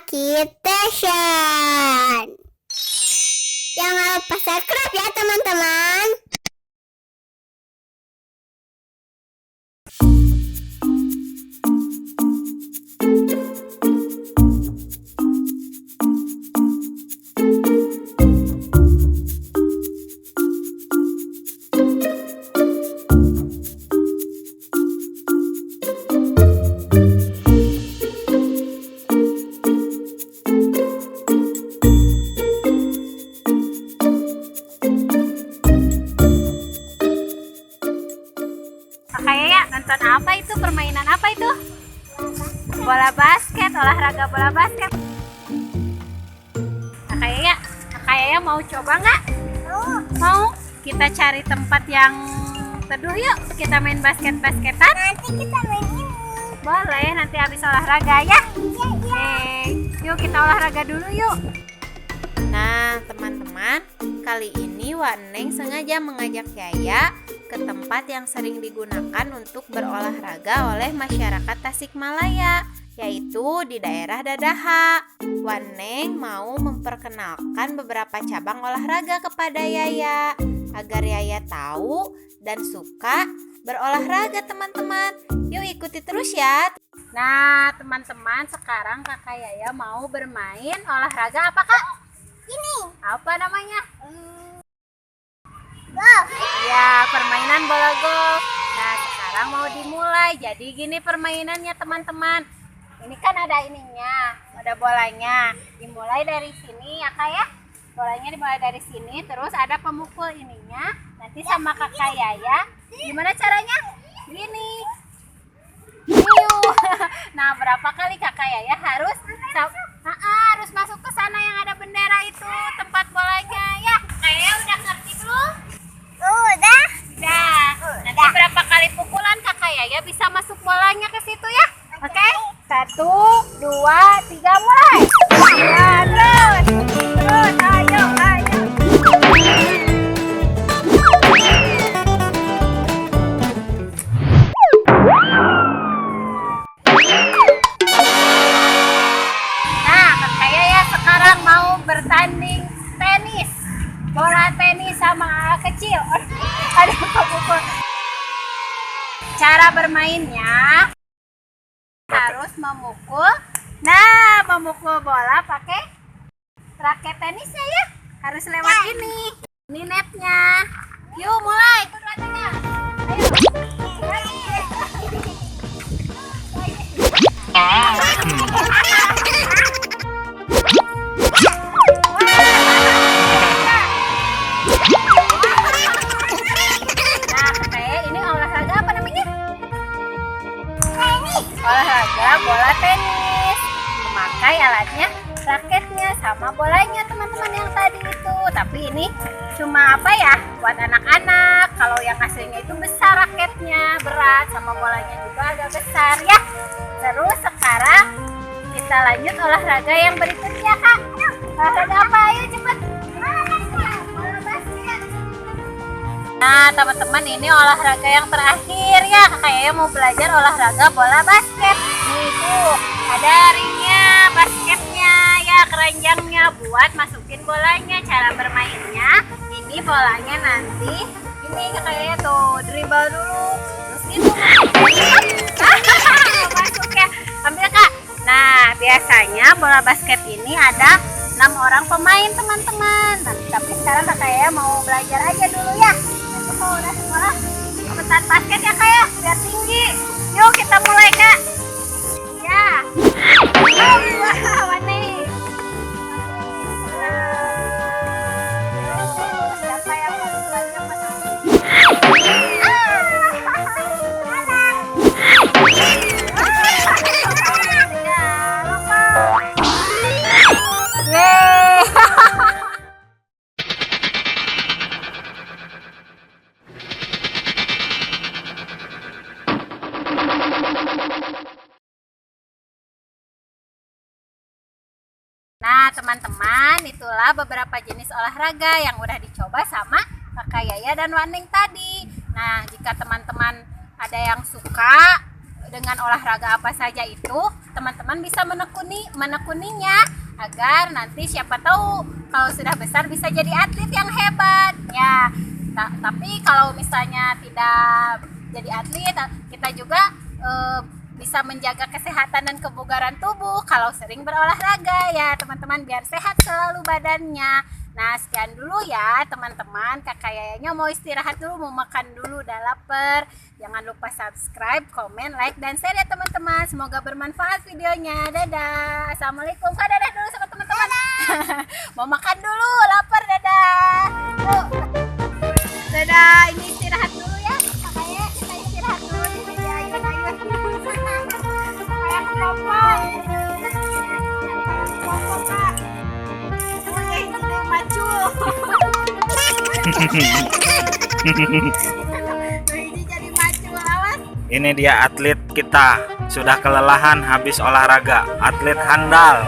Station. Jangan lupa subscribe ya teman-teman. Kayaknya nonton apa itu? Permainan apa itu? Bola basket, olahraga bola basket. Kayaknya mau coba nggak? Mau? Kita cari tempat yang teduh yuk. Kita main basket-basketan. Nanti kita main ini. Boleh, nanti habis olahraga ya. Iya. Yuk kita olahraga dulu yuk. Nah, teman-teman, kali ini Wak Neng sengaja mengajak Yaya ke tempat yang sering digunakan untuk berolahraga oleh masyarakat Tasikmalaya, yaitu di daerah Dadaha. Wak Neng mau memperkenalkan beberapa cabang olahraga kepada Yaya, agar Yaya tahu dan suka berolahraga, teman-teman. Yuk ikuti terus ya. Nah, teman-teman, sekarang Kakak Yaya mau bermain olahraga apa, Kak? Ini. Apa namanya? Golf. Ya, permainan bola golf. Nah, sekarang mau dimulai. Jadi gini permainannya, teman-teman. Ini kan ada ininya, ada bolanya. Dimulai dari sini ya, Kak ya. Bolanya dimulai dari sini, terus ada pemukul ininya. Nanti sama Kakak Yaya. Gimana caranya? Gini. Nah, berapa kali Kakak Yaya harus masuk ke sana yang ada bendera itu, tempat bolanya ya. Kayaknya udah ngerti belum? Udah. Nanti berapa kali pukulan Kakak Yaya bisa masuk bolanya ke situ ya? Oke? 1, 2, 3 mulai. Ya, terus, ayo. Nah, Kakak Yaya sekarang mau bertanding tenis. Bola tenis sama kecil. Ada pukul. Cara bermainnya harus memukul. Nah, memukul bola pakai raket tenisnya ya. Harus lewat ini. Ini netnya. Yuk mulai. Ayo. Olahraga bola tenis, memakai alatnya, raketnya sama bolanya teman-teman yang tadi itu. Tapi ini cuma apa ya, buat anak-anak. Kalau yang aslinya itu besar raketnya, berat, sama bolanya juga agak besar ya. Terus sekarang kita lanjut olahraga yang berikutnya, Kak. Olahraga apa? Ayo cepet. Bola basket. Nah, teman-teman, ini olahraga yang terakhir ya. Kayaknya mau belajar olahraga bola basket. Nih tuh, ada ringnya, basketnya, ya keranjangnya buat masukin bolanya. Cara bermainnya, ini bolanya nanti ini kayaknya tuh dribble dulu. Terus gitu. Masuk ya. Ambil, Kak. Nah, biasanya bola basket ini ada 6 orang pemain, teman-teman. Tapi sekarang Kakak mau belajar aja dulu ya. Nanti kalau udah sekolah, ikutan basket ya, Kak ya, biar tinggi. Yuk kita mulai, Kak. Ya. Wah, nih. Siapa yang baru belajar Nah, teman-teman, itulah beberapa jenis olahraga yang udah dicoba sama Kakak Yaya dan Wak Neng tadi. Nah, jika teman-teman ada yang suka dengan olahraga apa saja itu teman-teman bisa menekuninya agar nanti siapa tahu kalau sudah besar bisa jadi atlet yang hebat ya. Tapi kalau misalnya tidak jadi atlet, kita juga bisa menjaga kesehatan dan kebugaran tubuh kalau sering berolahraga ya teman-teman, biar sehat selalu badannya. Nah, sekian dulu ya teman-teman, kakak Yayanya mau istirahat dulu, mau makan dulu, udah lapar. Jangan lupa subscribe, komen, like, dan share ya teman-teman. Semoga bermanfaat videonya. Dadah. Assalamualaikum. Kak, dadah dulu sama teman-teman. Mau makan dulu, lapar, dadah. Yuk. Dadah, ini istirahat dulu ya. Kakaknya kita istirahat dulu di sini. Ayun-ayun. Kayak kelompok. Kelompok, Kak. Wih, gede macul. Ini jadi macul, awas. Ini dia atlet kita, sudah kelelahan habis olahraga, atlet handal.